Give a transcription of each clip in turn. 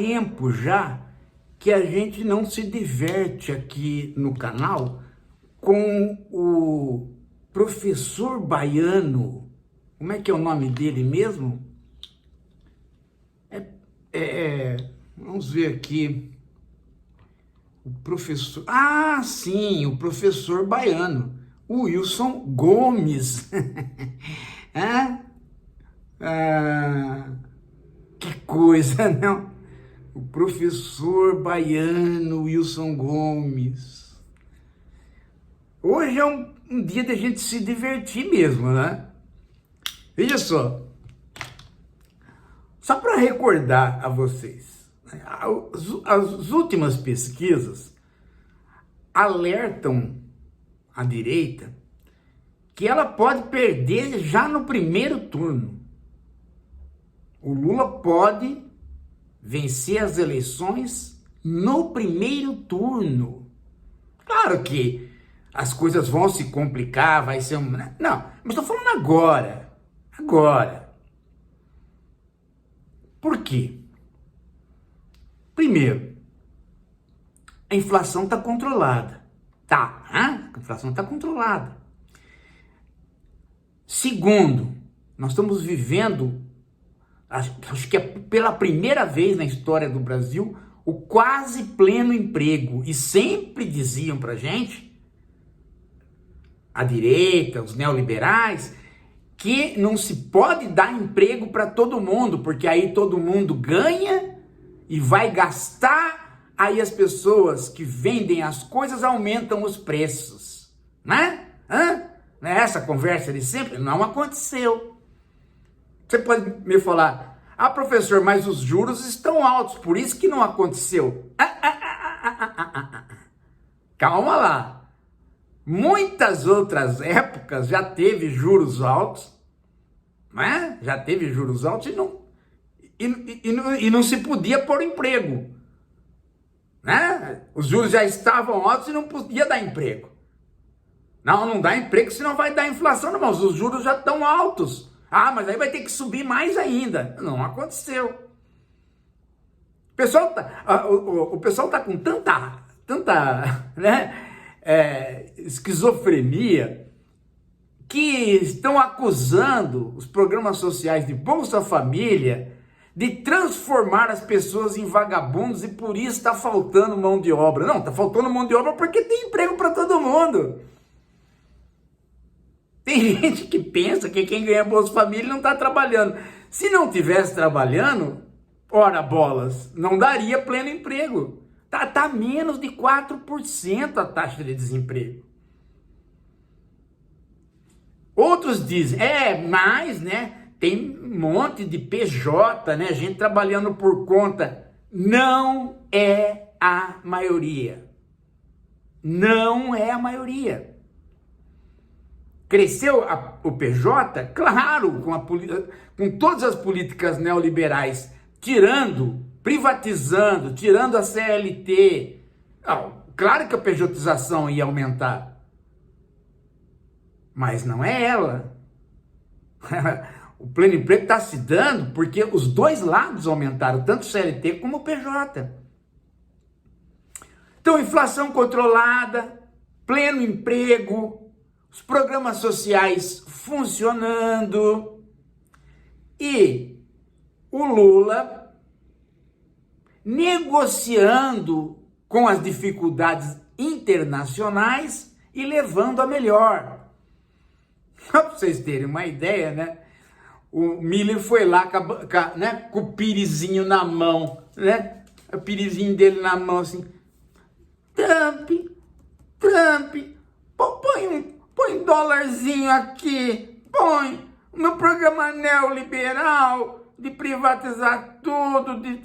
tempo já que a gente não se diverte aqui no canal com o professor baiano. Como é que é o nome dele mesmo? Vamos ver aqui. O professor... Ah, sim, o professor baiano. O Wilson Gomes. Que coisa, não? O professor baiano Wilson Gomes. Hoje é um dia da gente se divertir mesmo, né? Veja só. Só para recordar a vocês, né? As últimas pesquisas alertam a direita que ela pode perder já no primeiro turno. O Lula pode vencer as eleições no primeiro turno. Claro que as coisas vão se complicar, vai ser um... Não, mas estou falando agora. Agora. Por quê? Primeiro, a inflação está controlada. A inflação está controlada. Segundo, nós estamos vivendo, acho que é pela primeira vez na história do Brasil, o quase pleno emprego. E sempre diziam pra gente, a direita, os neoliberais, que não se pode dar emprego para todo mundo, porque aí todo mundo ganha e vai gastar, aí as pessoas que vendem as coisas aumentam os preços, né? Não é essa conversa de sempre? Não aconteceu. Você pode me falar, professor, mas os juros estão altos, por isso que não aconteceu. Calma lá. Muitas outras épocas já teve juros altos, né? Já teve juros altos e não se podia pôr emprego, né? Os juros já estavam altos e não podia dar emprego. Não dá emprego, senão vai dar inflação, não, mas os juros já estão altos. Mas aí vai ter que subir mais ainda. Não aconteceu. O pessoal tá com tanta, né? Esquizofrenia, que estão acusando os programas sociais de Bolsa Família de transformar as pessoas em vagabundos e por isso está faltando mão de obra. Não, está faltando mão de obra porque tem emprego para todo mundo. Tem gente que pensa que quem ganha Bolsa Família não está trabalhando. Se não tivesse trabalhando, ora bolas, não daria pleno emprego. Tá menos de 4% a taxa de desemprego. Outros dizem, mas, né, tem um monte de PJ, né, gente trabalhando por conta. Não é a maioria. Não é a maioria. Cresceu o PJ? Claro, com todas as políticas neoliberais, privatizando, tirando a CLT. Claro que a pejotização ia aumentar. Mas não é ela. O pleno emprego está se dando porque os dois lados aumentaram, tanto o CLT como o PJ. Então, inflação controlada, pleno emprego, os programas sociais funcionando e o Lula negociando com as dificuldades internacionais e levando a melhor. Só para vocês terem uma ideia, né? O Miller foi lá né, com o pirizinho na mão, né? O pirizinho dele na mão, assim. Trump, põe dólarzinho aqui, põe o meu programa neoliberal de privatizar tudo, de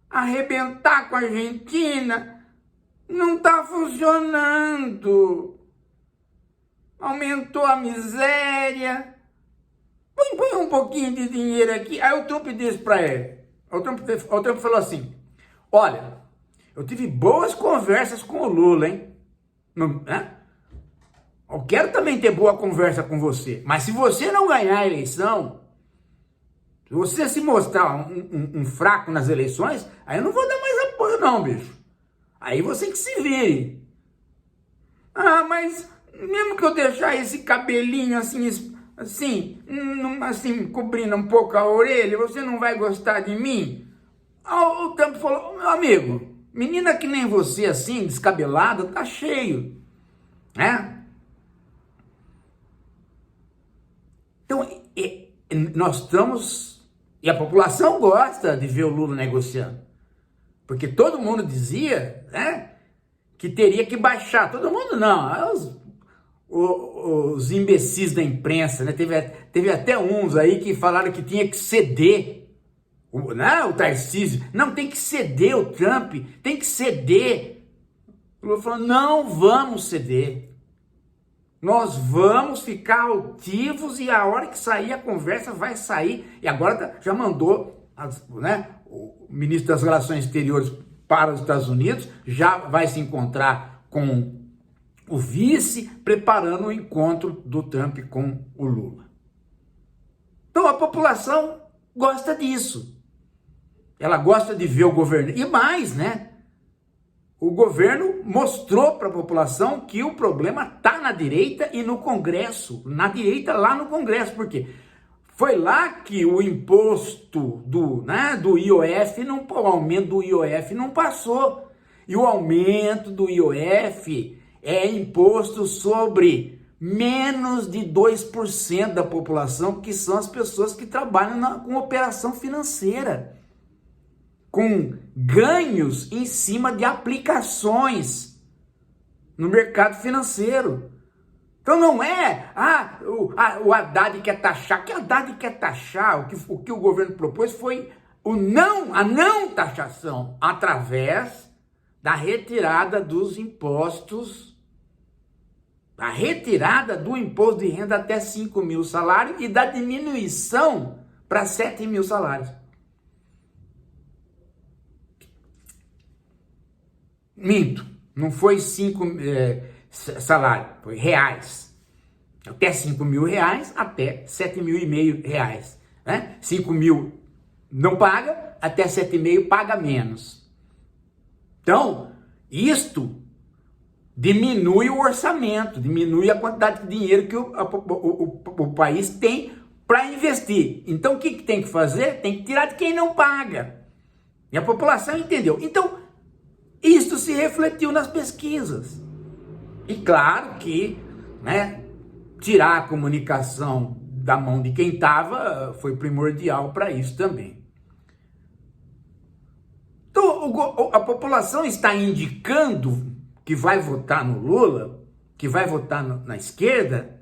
arrebentar com a Argentina, não está funcionando. Aumentou a miséria. Põe um pouquinho de dinheiro aqui. Aí o Trump disse para ele. O Trump falou assim, olha, eu tive boas conversas com o Lula, hein? Eu quero também ter boa conversa com você. Mas se você não ganhar a eleição, Você se mostrar um fraco nas eleições, aí eu não vou dar mais apoio não, bicho. Aí você que se vire. Ah, mas mesmo que eu deixar esse cabelinho assim, cobrindo um pouco a orelha, você não vai gostar de mim? O Trump falou, meu amigo, menina que nem você assim, descabelada, tá cheio, né? Então, nós estamos, e a população gosta de ver o Lula negociando, porque todo mundo dizia, né, que teria que baixar, todo mundo não, os imbecis da imprensa, né, teve até uns aí que falaram que tinha que ceder, o Tarcísio, não, tem que ceder o Trump, tem que ceder. O Lula falou, não vamos ceder. Nós vamos ficar altivos e a hora que sair a conversa vai sair. E agora já mandou, né, o ministro das Relações Exteriores para os Estados Unidos, já vai se encontrar com o vice, preparando o encontro do Trump com o Lula. Então a população gosta disso. Ela gosta de ver o governo. E mais, né? O governo mostrou para a população que o problema está na direita e no Congresso. Na direita, lá no Congresso. Por quê? Foi lá que o imposto do IOF, o aumento do IOF não passou. E o aumento do IOF é imposto sobre menos de 2% da população, que são as pessoas que trabalham com operação financeira, com ganhos em cima de aplicações no mercado financeiro. Então não é, o Haddad quer taxar, que Haddad quer taxar, o que o governo propôs foi a não taxação, através da retirada dos impostos, a retirada do imposto de renda até 5 mil salários e da diminuição para 7 mil salários. Minto, não foi 5 salário, foi reais. Até 5 mil reais, até 7.500 reais. Né? 5 mil não paga, até 7,5 paga menos. Então, isto diminui o orçamento, diminui a quantidade de dinheiro que o país tem para investir. Então, o que tem que fazer? Tem que tirar de quem não paga. E a população entendeu. Então, isso se refletiu nas pesquisas. E claro que, né, tirar a comunicação da mão de quem estava foi primordial para isso também. Então, a população está indicando que vai votar no Lula, que vai votar na esquerda,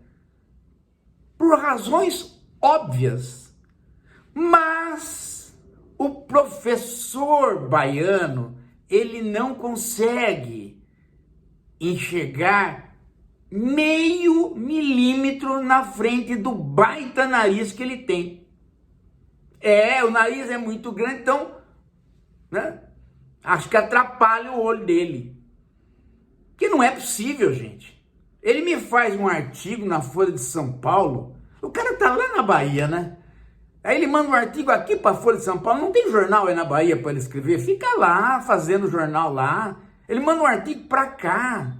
por razões óbvias. Mas o professor baiano, ele não consegue enxergar meio milímetro na frente do baita nariz que ele tem. O nariz é muito grande, então, né, acho que atrapalha o olho dele. Que não é possível, gente. Ele me faz um artigo na Folha de São Paulo, o cara tá lá na Bahia, né? Aí ele manda um artigo aqui para a Folha de São Paulo, não tem jornal aí na Bahia para ele escrever, fica lá fazendo jornal lá. Ele manda um artigo para cá.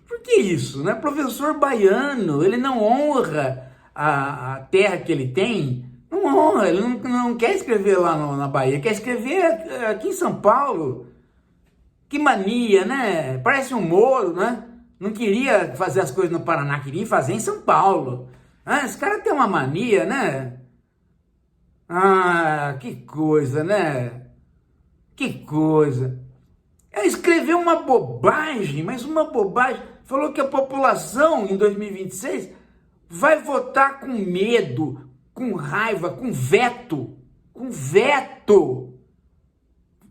Por que isso, né? Professor baiano, ele não honra a terra que ele tem, não honra, ele não quer escrever lá na Bahia, quer escrever aqui em São Paulo. Que mania, né? Parece um Moro, né? Não queria fazer as coisas no Paraná, queria fazer em São Paulo. Esse cara tem uma mania, né? Que coisa, né? Que coisa. Escreveu uma bobagem, mas uma bobagem. Falou que a população em 2026 vai votar com medo, com raiva, com veto. Com veto.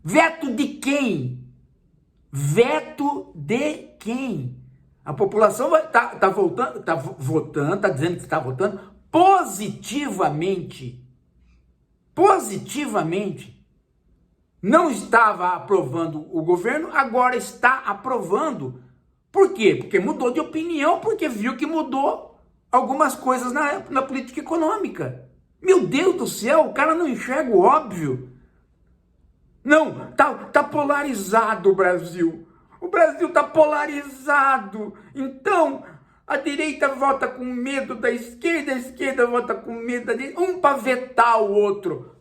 Veto de quem? Veto de quem? A população está votando, está dizendo que está votando positivamente. Positivamente. Não estava aprovando o governo, agora está aprovando. Por quê? Porque mudou de opinião, porque viu que mudou algumas coisas na política econômica. Meu Deus do céu, o cara não enxerga o óbvio. Não, tá polarizado o Brasil. O Brasil tá polarizado. Então, a direita vota com medo da esquerda, a esquerda vota com medo da direita, um para vetar o outro.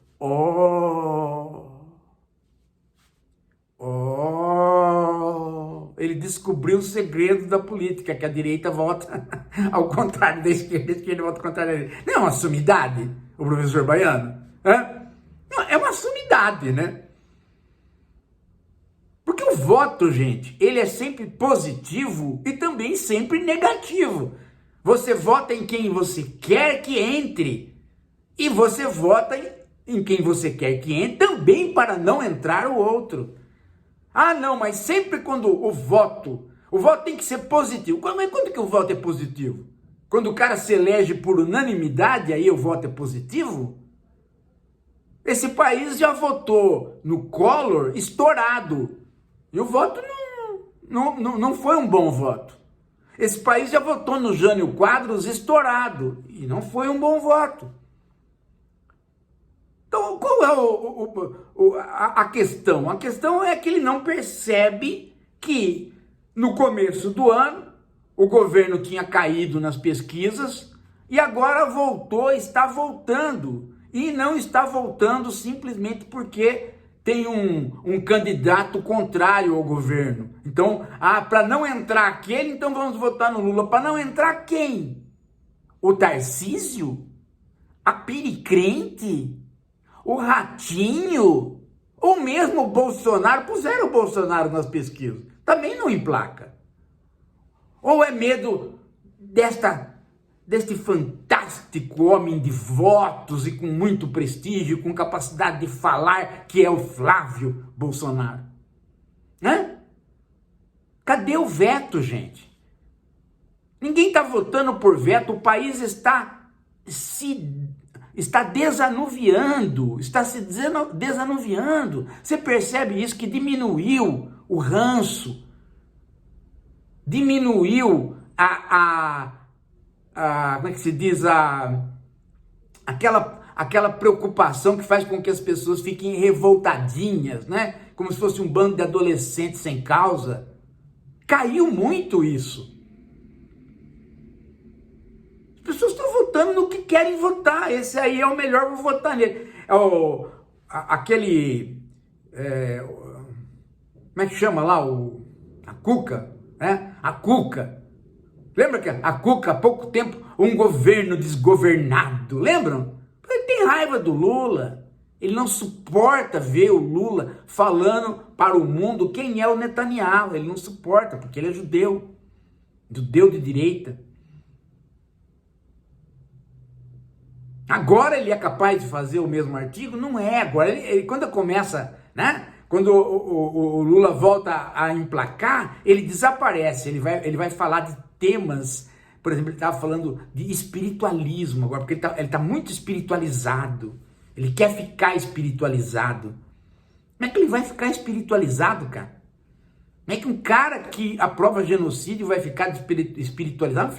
Ele descobriu o segredo da política, que a direita vota ao contrário da esquerda, a esquerda vota ao contrário da direita. Não é uma sumidade, o professor Baiano? Não, é uma sumidade, né? Porque o voto, gente, ele é sempre positivo e também sempre negativo. Você vota em quem você quer que entre e você vota em quem você quer que entre também para não entrar o outro. Ah, não, mas sempre quando o voto tem que ser positivo. Mas quando que o voto é positivo? Quando o cara se elege por unanimidade, aí o voto é positivo? Esse país já votou no Collor estourado. E o voto não foi um bom voto. Esse país já votou no Jânio Quadros estourado. E não foi um bom voto. Então, qual é a questão? A questão é que ele não percebe que no começo do ano o governo tinha caído nas pesquisas e agora está voltando. E não está voltando simplesmente porque tem um candidato contrário ao governo. Então, para não entrar aquele, então vamos votar no Lula. Para não entrar quem? O Tarcísio? A Piricrente? O Ratinho? Ou mesmo o Bolsonaro? Puseram o Bolsonaro nas pesquisas. Também não emplaca. Ou é medo deste fantástico homem de votos e com muito prestígio, com capacidade de falar, que é o Flávio Bolsonaro? Cadê o veto, gente? Ninguém está votando por veto, o país está desanuviando, está se desanuviando. Você percebe isso, que diminuiu o ranço, diminuiu como é que se diz, aquela preocupação que faz com que as pessoas fiquem revoltadinhas, né? Como se fosse um bando de adolescentes sem causa. Caiu muito isso. As pessoas estão votando no que querem votar. Esse aí é o melhor, vou votar nele. Como é que chama lá? A Cuca, né? A Cuca. Lembra que a Cuca, há pouco tempo, um governo desgovernado, lembram? Ele tem raiva do Lula, ele não suporta ver o Lula falando para o mundo quem é o Netanyahu, ele não suporta, porque ele é judeu de direita. Agora ele é capaz de fazer o mesmo artigo? Não é, agora ele quando começa, né? Quando o Lula volta a emplacar, ele desaparece, ele vai falar de temas, por exemplo, ele estava falando de espiritualismo agora, porque ele tá muito espiritualizado, ele quer ficar espiritualizado. Como é que ele vai ficar espiritualizado, cara? Como é que um cara que aprova genocídio vai ficar espiritualizado?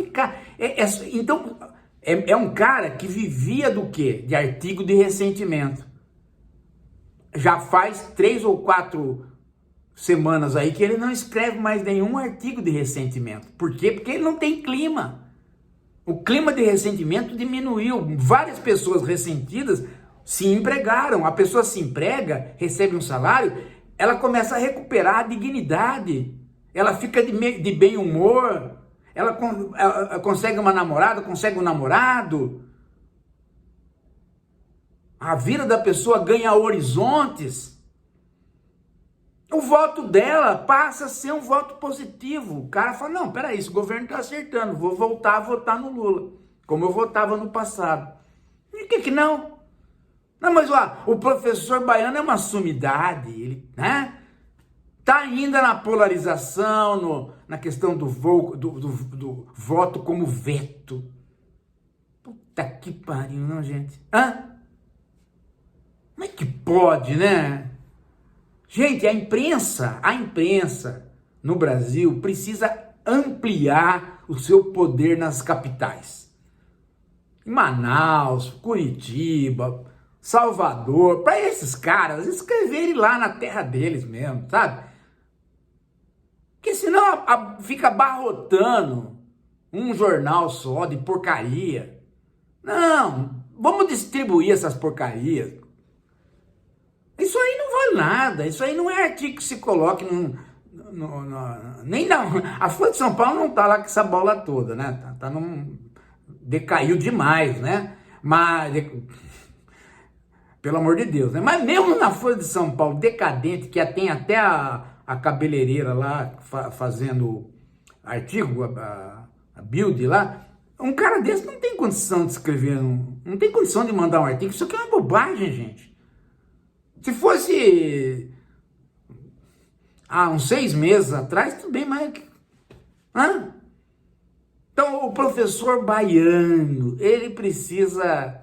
Então, é um cara que vivia do quê? De artigo de ressentimento. Já faz 3 ou 4 semanas aí que ele não escreve mais nenhum artigo de ressentimento. Por quê? Porque ele não tem clima. O clima de ressentimento diminuiu. Várias pessoas ressentidas se empregaram. A pessoa se emprega, recebe um salário, ela começa a recuperar a dignidade. Ela fica de bem humor. Ela consegue uma namorada, consegue um namorado. A vida da pessoa ganha horizontes. O voto dela passa a ser um voto positivo. O cara fala, não, peraí, esse governo está acertando, vou voltar a votar no Lula, como eu votava no passado. E por que não? Não, mas o professor Baiano é uma sumidade, ele, né? Tá ainda na polarização, na questão do voto como veto. Puta que pariu, não, gente? Como é que pode, né? Gente, a imprensa no Brasil precisa ampliar o seu poder nas capitais. em Manaus, Curitiba, Salvador, para esses caras escreverem lá na terra deles mesmo, sabe? Porque senão fica abarrotando um jornal só de porcaria. Não, vamos distribuir essas porcarias. Isso aí não vale nada, isso aí não é artigo que se coloque nem não. A Folha de São Paulo não tá lá com essa bola toda, né? Decaiu demais, né? Mas, pelo amor de Deus, né? Mas mesmo na Folha de São Paulo, decadente, que tem até a cabeleireira lá fazendo artigo, a build lá, um cara desse não tem condição de escrever, não tem condição de mandar um artigo. Isso aqui é uma bobagem, gente. Se fosse uns 6 meses atrás, tudo bem, mas... Então, o professor baiano, ele precisa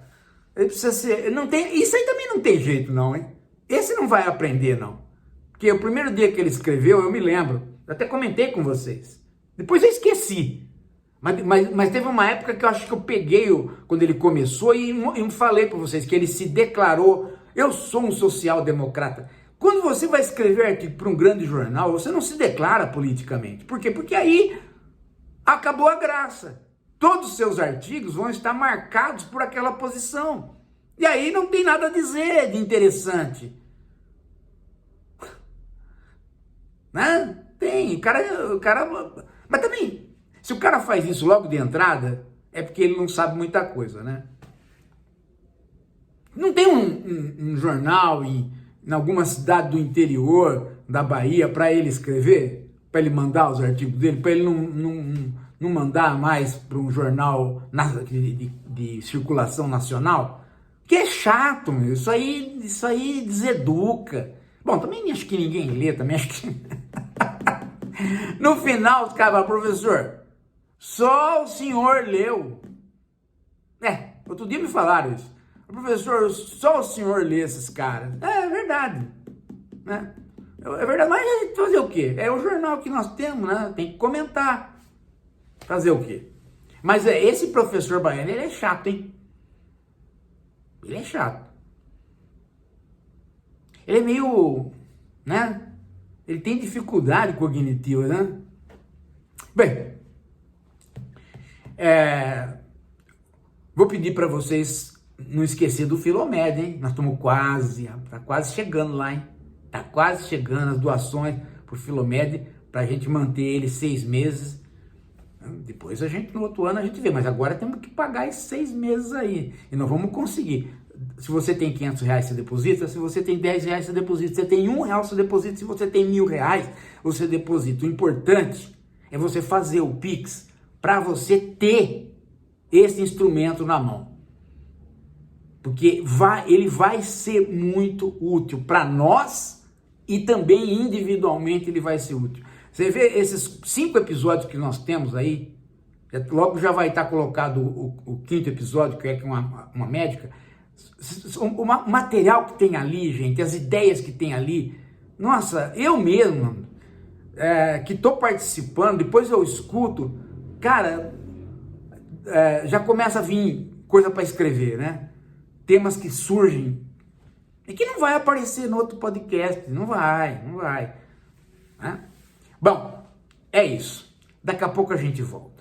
ser... Não tem, isso aí também não tem jeito, não, hein? Esse não vai aprender, não. Porque o primeiro dia que ele escreveu, eu me lembro, eu até comentei com vocês. Depois eu esqueci. Mas teve uma época que eu acho que eu peguei quando ele começou e falei para vocês que ele se declarou: eu sou um social-democrata. Quando você vai escrever artigo para um grande jornal, você não se declara politicamente. Por quê? Porque aí acabou a graça. Todos os seus artigos vão estar marcados por aquela posição. E aí não tem nada a dizer de interessante. Né? Tem, o cara... Mas também, se o cara faz isso logo de entrada, é porque ele não sabe muita coisa, né? Não tem um jornal em alguma cidade do interior da Bahia para ele escrever? Para ele mandar os artigos dele? Para ele não mandar mais para um jornal de circulação nacional? Que é chato, meu. Isso aí deseduca. Bom, também acho que ninguém lê, também acho que... No final, os caras falam: professor, só o senhor leu. Outro dia me falaram isso. Professor, só o senhor lê esses caras. É verdade. Né? É verdade, mas fazer o quê? É o jornal que nós temos, né? Tem que comentar. Fazer o quê? Mas esse professor baiano, ele é chato, hein? Ele é chato. Ele é meio, né? Ele tem dificuldade cognitiva, né? Bem, vou pedir para vocês não esquecer do Filomed, hein? Nós estamos tá quase chegando lá, hein? Tá quase chegando as doações pro Filomed para a gente manter ele 6 meses. Depois no outro ano a gente vê, mas agora temos que pagar esses 6 meses aí. E nós vamos conseguir. Se você tem R$500, você deposita. Se você tem R$10, você deposita. Se você tem R$1, você deposita. Se você tem R$1.000, você deposita. O importante é você fazer o Pix para você ter esse instrumento na mão. Porque ele vai ser muito útil para nós e também individualmente ele vai ser útil. Você vê esses 5 episódios que nós temos aí, logo já vai estar colocado o 5º episódio, que é uma médica. O material que tem ali, gente, as ideias que tem ali, nossa, eu mesmo, que estou participando, depois eu escuto, cara, já começa a vir coisa para escrever, né? Temas que surgem e que não vai aparecer no outro podcast, não vai. Né? Bom, é isso. Daqui a pouco a gente volta.